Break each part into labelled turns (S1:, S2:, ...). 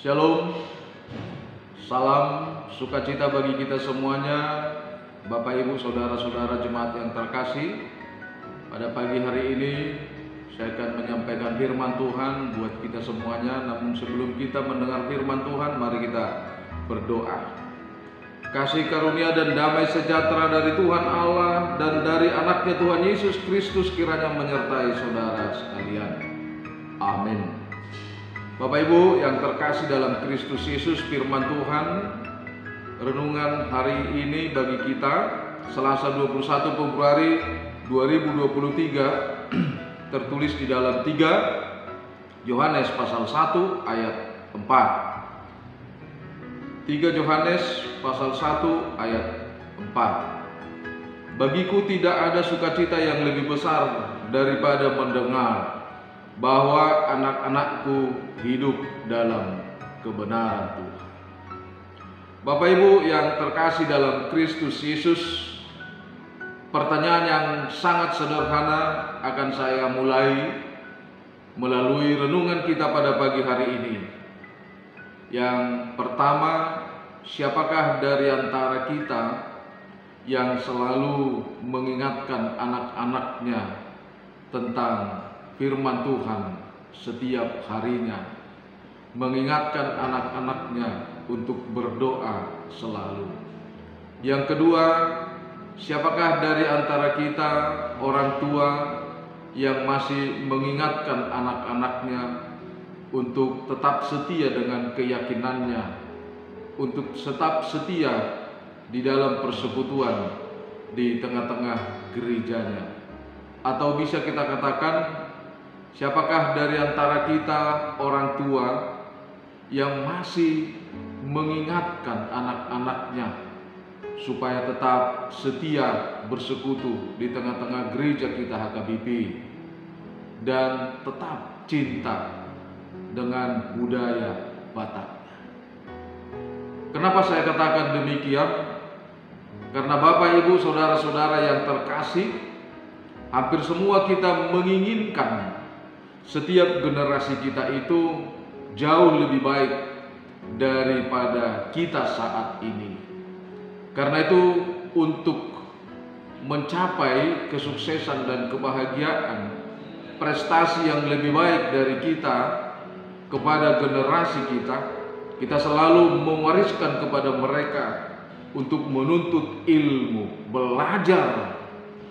S1: Shalom, salam sukacita bagi kita semuanya, Bapak Ibu Saudara-saudara jemaat yang terkasih. Pada pagi hari ini saya akan menyampaikan firman Tuhan buat kita semuanya. Namun sebelum kita mendengar firman Tuhan, mari kita berdoa. Kasih karunia dan damai sejahtera dari Tuhan Allah dan dari anaknya Tuhan Yesus Kristus kiranya menyertai saudara sekalian. Amin. Bapak Ibu yang terkasih dalam Kristus Yesus, firman Tuhan renungan hari ini bagi kita Selasa 21 Februari 2023 tertulis di dalam 3 Yohanes pasal 1 ayat 4. 3 Yohanes pasal 1 ayat 4. Bagiku tidak ada sukacita yang lebih besar daripada mendengar bahwa anak-anakku hidup dalam kebenaran Tuhan. Bapak Ibu yang terkasih dalam Kristus Yesus, pertanyaan yang sangat sederhana akan saya mulai melalui renungan kita pada pagi hari ini. Yang pertama, siapakah dari antara kita yang selalu mengingatkan anak-anaknya tentang firman Tuhan setiap harinya, mengingatkan anak-anaknya untuk berdoa selalu? Yang kedua, siapakah dari antara kita orang tua yang masih mengingatkan anak-anaknya untuk tetap setia dengan keyakinannya, untuk tetap setia di dalam persekutuan di tengah-tengah gerejanya? Atau bisa kita katakan, siapakah dari antara kita orang tua yang masih mengingatkan anak-anaknya supaya tetap setia bersekutu di tengah-tengah gereja kita HKBP dan tetap cinta dengan budaya Bataknya? Kenapa saya katakan demikian? Karena Bapak Ibu Saudara-saudara yang terkasih, hampir semua kita menginginkan setiap generasi kita itu jauh lebih baik daripada kita saat ini. Karena itu untuk mencapai kesuksesan dan kebahagiaan, prestasi yang lebih baik dari kita kepada generasi kita, kita selalu mewariskan kepada mereka untuk menuntut ilmu, belajar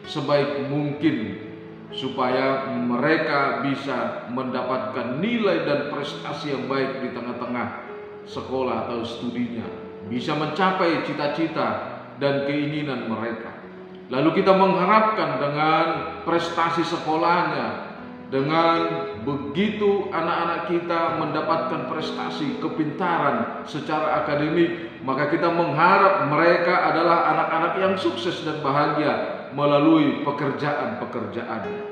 S1: sebaik mungkin supaya mereka bisa mendapatkan nilai dan prestasi yang baik di tengah-tengah sekolah atau studinya, bisa mencapai cita-cita dan keinginan mereka. Lalu kita mengharapkan dengan prestasi sekolahnya, dengan begitu anak-anak kita mendapatkan prestasi kepintaran secara akademik, maka kita mengharap mereka adalah anak-anak yang sukses dan bahagia melalui pekerjaan-pekerjaannya.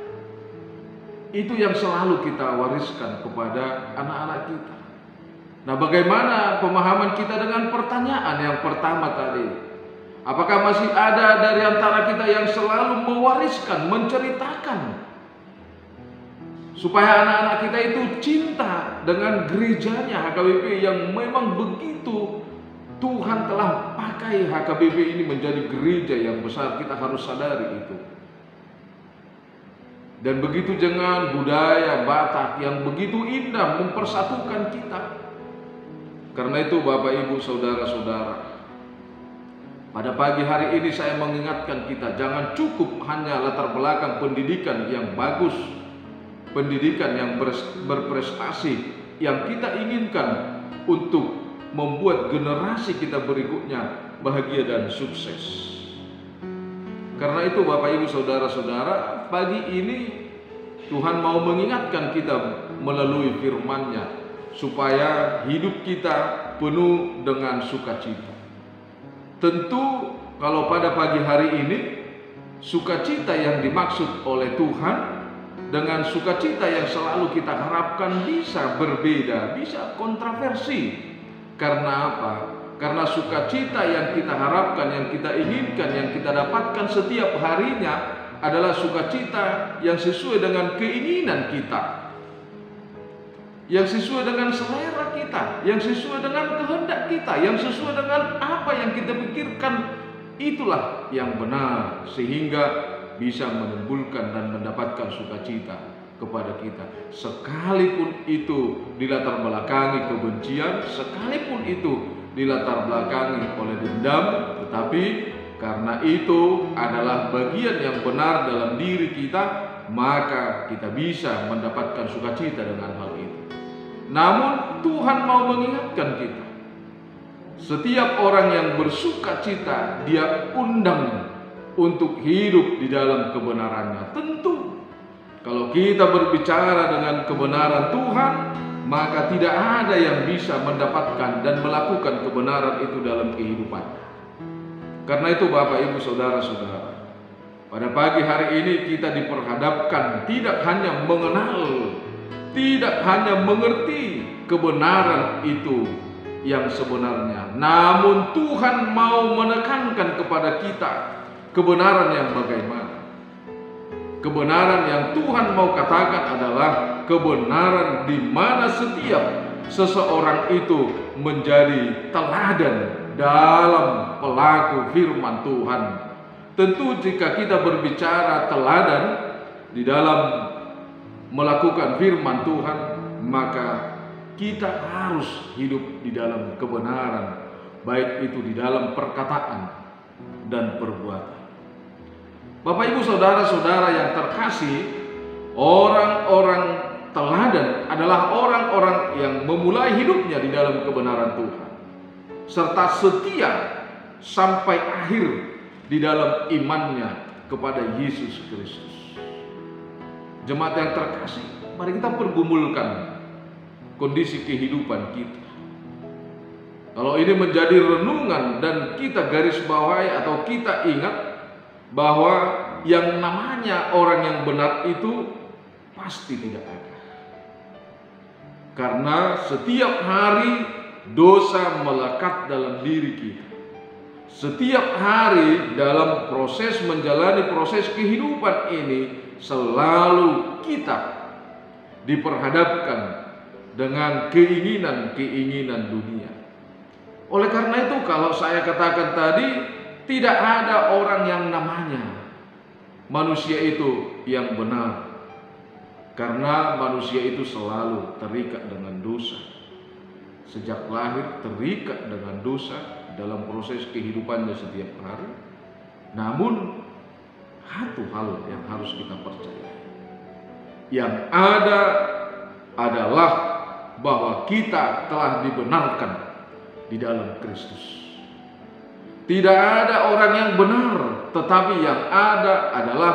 S1: Itu yang selalu kita wariskan kepada anak-anak kita. Nah, bagaimana pemahaman kita dengan pertanyaan yang pertama tadi? Apakah masih ada dari antara kita yang selalu mewariskan, menceritakan supaya anak-anak kita itu cinta dengan gerejanya HKBP yang memang begitu Tuhan telah pakai HKBP ini menjadi gereja yang besar? Kita harus sadari itu. Dan begitu dengan budaya Batak yang begitu indah mempersatukan kita. Karena itu Bapak Ibu Saudara-saudara, pada pagi hari ini saya mengingatkan kita, jangan cukup hanya latar belakang pendidikan yang bagus, pendidikan yang berprestasi yang kita inginkan untuk membuat generasi kita berikutnya bahagia dan sukses. Karena itu Bapak Ibu Saudara-saudara, pagi ini Tuhan mau mengingatkan kita melalui firman-Nya supaya hidup kita penuh dengan sukacita. Tentu kalau pada pagi hari ini sukacita yang dimaksud oleh Tuhan dengan sukacita yang selalu kita harapkan bisa berbeda, bisa kontroversi. Karena apa? Karena sukacita yang kita harapkan, yang kita inginkan, yang kita dapatkan setiap harinya adalah sukacita yang sesuai dengan keinginan kita. yang sesuai dengan selera kita, yang sesuai dengan kehendak kita, yang sesuai dengan apa yang kita pikirkan. Itulah yang benar, sehingga bisa menimbulkan dan mendapatkan sukacita kepada kita. Sekalipun itu dilatar belakangi kebencian, sekalipun itu dilatar belakangi oleh dendam, tetapi karena itu adalah bagian yang benar dalam diri kita, maka kita bisa mendapatkan sukacita dengan hal itu. Namun Tuhan mau mengingatkan kita, setiap orang yang bersukacita Dia undang untuk hidup di dalam kebenarannya. Tentu kalau kita berbicara dengan kebenaran Tuhan, maka tidak ada yang bisa mendapatkan dan melakukan kebenaran itu dalam kehidupan. Karena itu Bapak Ibu Saudara-saudara, pada pagi hari ini kita diperhadapkan tidak hanya mengenal, tidak hanya mengerti kebenaran itu yang sebenarnya, namun Tuhan mau menekankan kepada kita kebenaran yang bagaimana. Kebenaran yang Tuhan mau katakan adalah kebenaran di mana setiap seseorang itu menjadi teladan dalam pelaku firman Tuhan. Tentu jika kita berbicara teladan di dalam melakukan firman Tuhan, maka kita harus hidup di dalam kebenaran, baik itu di dalam perkataan dan perbuatan. Bapak Ibu Saudara-saudara yang terkasih, orang-orang teladan adalah orang-orang yang memulai hidupnya di dalam kebenaran Tuhan, serta setia sampai akhir di dalam imannya kepada Yesus Kristus. Jemaat yang terkasih, mari kita pergumulkan kondisi kehidupan kita. Kalau ini menjadi renungan dan kita garis bawahi atau kita ingat bahwa yang namanya orang yang benar itu pasti tidak ada. Karena setiap hari dosa melekat dalam diri kita. Setiap hari dalam proses menjalani proses kehidupan ini selalu kita diperhadapkan dengan keinginan-keinginan dunia. Oleh karena itu kalau saya katakan tadi, tidak ada orang yang namanya manusia itu yang benar. Karena manusia itu selalu terikat dengan dosa. Sejak lahir terikat dengan dosa dalam proses kehidupannya setiap hari. Namun satu hal yang harus kita percaya, yang ada adalah bahwa kita telah dibenarkan di dalam Kristus. Tidak ada orang yang benar, tetapi yang ada adalah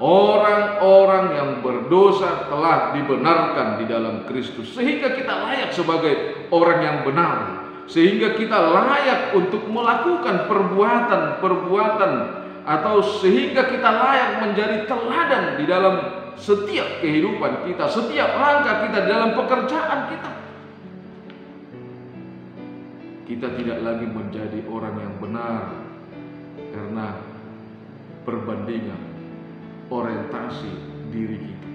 S1: orang-orang yang berdosa telah dibenarkan di dalam Kristus. Sehingga kita layak sebagai orang yang benar, sehingga kita layak untuk melakukan perbuatan-perbuatan, atau sehingga kita layak menjadi teladan di dalam setiap kehidupan kita, setiap langkah kita dalam pekerjaan kita. Kita tidak lagi menjadi orang yang benar karena perbandingan orientasi diri kita,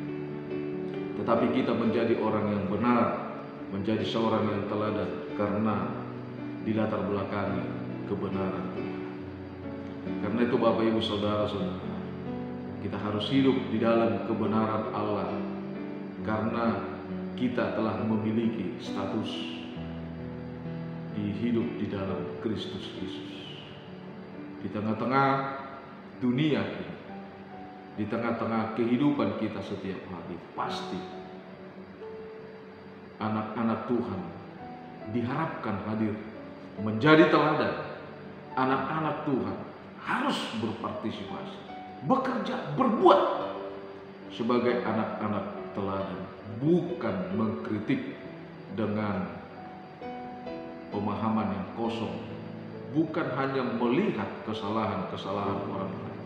S1: tetapi kita menjadi orang yang benar, menjadi seorang yang teladan karena dilatar belakangi kebenaran Tuhan. Karena itu Bapak Ibu Saudara-saudara, kita harus hidup di dalam kebenaran Allah, karena kita telah memiliki status hidup di dalam Kristus Yesus. Di tengah-tengah dunia ini, di tengah-tengah kehidupan kita setiap hari, pasti anak-anak Tuhan diharapkan hadir menjadi teladan. Anak-anak Tuhan harus berpartisipasi, bekerja, berbuat sebagai anak-anak teladan, bukan mengkritik dengan pemahaman yang kosong, bukan hanya melihat kesalahan-kesalahan orang lain,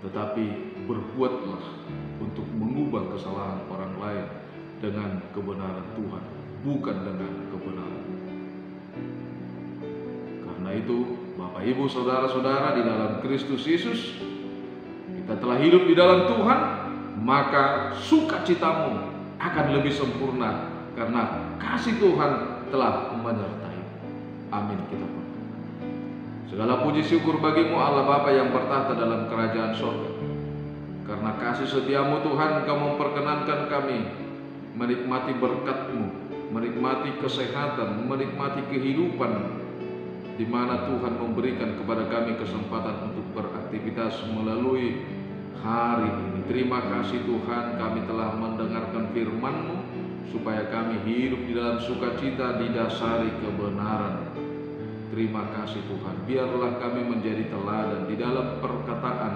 S1: tetapi berbuatlah untuk mengubah kesalahan orang lain dengan kebenaran Tuhan, bukan dengan kebenaran. Karena itu Bapak Ibu Saudara-saudara di dalam Kristus Yesus, kita telah hidup di dalam Tuhan, maka sukacitamu akan lebih sempurna karena kasih Tuhan telah menyertai. Amin. Kita berdoa. Segala puji syukur bagimu Allah Bapa yang bertahta dalam kerajaan surga. Karena kasih setiamu Tuhan, Engkau memperkenankan kami menikmati berkat-Mu, menikmati kesehatan, menikmati kehidupan, di mana Tuhan memberikan kepada kami kesempatan untuk beraktivitas melalui hari ini. Terima kasih Tuhan, kami telah mendengarkan firman-Mu, supaya kami hidup di dalam sukacita didasari kebenaran. Terima kasih Tuhan, biarlah kami menjadi teladan di dalam perkataan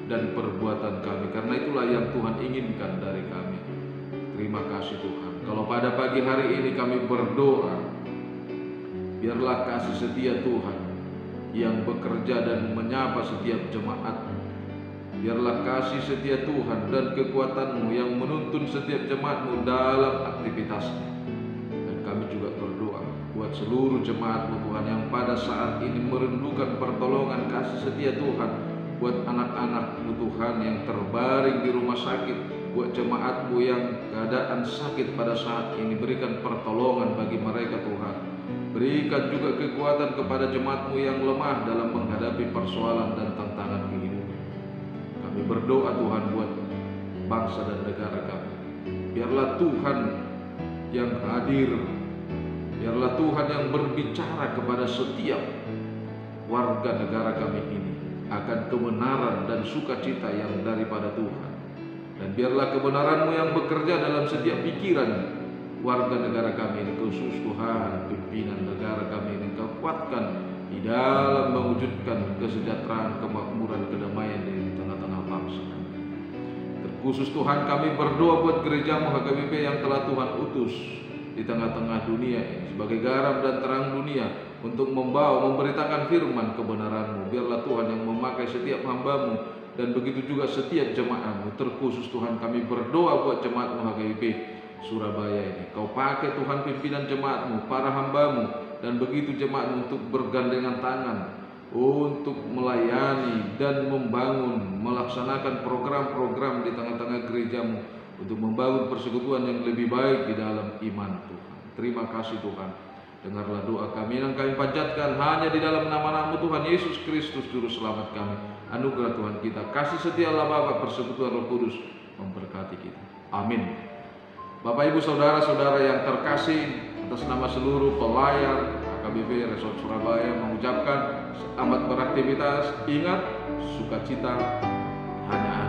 S1: dan perbuatan kami, karena itulah yang Tuhan inginkan dari kami. Terima kasih Tuhan. Kalau pada pagi hari ini kami berdoa, biarlah kasih setia Tuhan yang bekerja dan menyapa setiap jemaat. Biarlah kasih setia Tuhan dan kekuatan-Mu yang menuntun setiap jemaat-Mu dalam aktivitasnya. Dan kami juga berdoa buat seluruh jemaat-Mu Tuhan yang pada saat ini merindukan pertolongan kasih setia Tuhan. Buat anak-anak-Mu Tuhan yang terbaring di rumah sakit, buat jemaat-Mu yang keadaan sakit pada saat ini, berikan pertolongan bagi mereka Tuhan. Berikan juga kekuatan kepada jemaat-Mu yang lemah dalam menghadapi persoalan dan tantangan kehidupan. Kami berdoa Tuhan buat bangsa dan negara kami. Biarlah Tuhan yang hadir, biarlah Tuhan yang berbicara kepada setiap warga negara kami ini akan kebenaran dan sukacita yang daripada Tuhan. Dan biarlah kebenaran-Mu yang bekerja dalam setiap pikiran warga negara kami ini, khusus Tuhan pimpinan negara kami ini, Engkau kuatkan di dalam mewujudkan kesejahteraan, kemakmuran, kedamaian di tengah-tengah bangsa kami. Terkhusus Tuhan kami berdoa buat gereja-Mu HKBP yang telah Tuhan utus di tengah-tengah dunia ini sebagai garam dan terang dunia, untuk memberitakan firman kebenaran-Mu. Biarlah Tuhan yang memakai setiap hamba-Mu, dan begitu juga setiap jemaat-Mu. Terkhusus Tuhan kami berdoa buat jemaat-Mu HKBP Surabaya ini. Kau pakai Tuhan pimpinan jemaat-Mu, para hamba-Mu, dan begitu jemaat-Mu untuk bergandengan tangan untuk melayani dan membangun, melaksanakan program-program di tengah-tengah gereja-Mu, untuk membangun persekutuan yang lebih baik di dalam iman Tuhan. Terima kasih Tuhan. Dengarlah doa kami yang kami panjatkan hanya di dalam nama-Mu Tuhan Yesus Kristus Juru Selamat kami. Anugerah Tuhan kita, kasih setia Allah Bapa, persekutuan Roh Kudus memberkati kita. Amin. Bapak Ibu Saudara-saudara yang terkasih, atas nama seluruh pelayar HKBP Resort Surabaya mengucapkan selamat beraktivitas. Ingat, sukacita hanya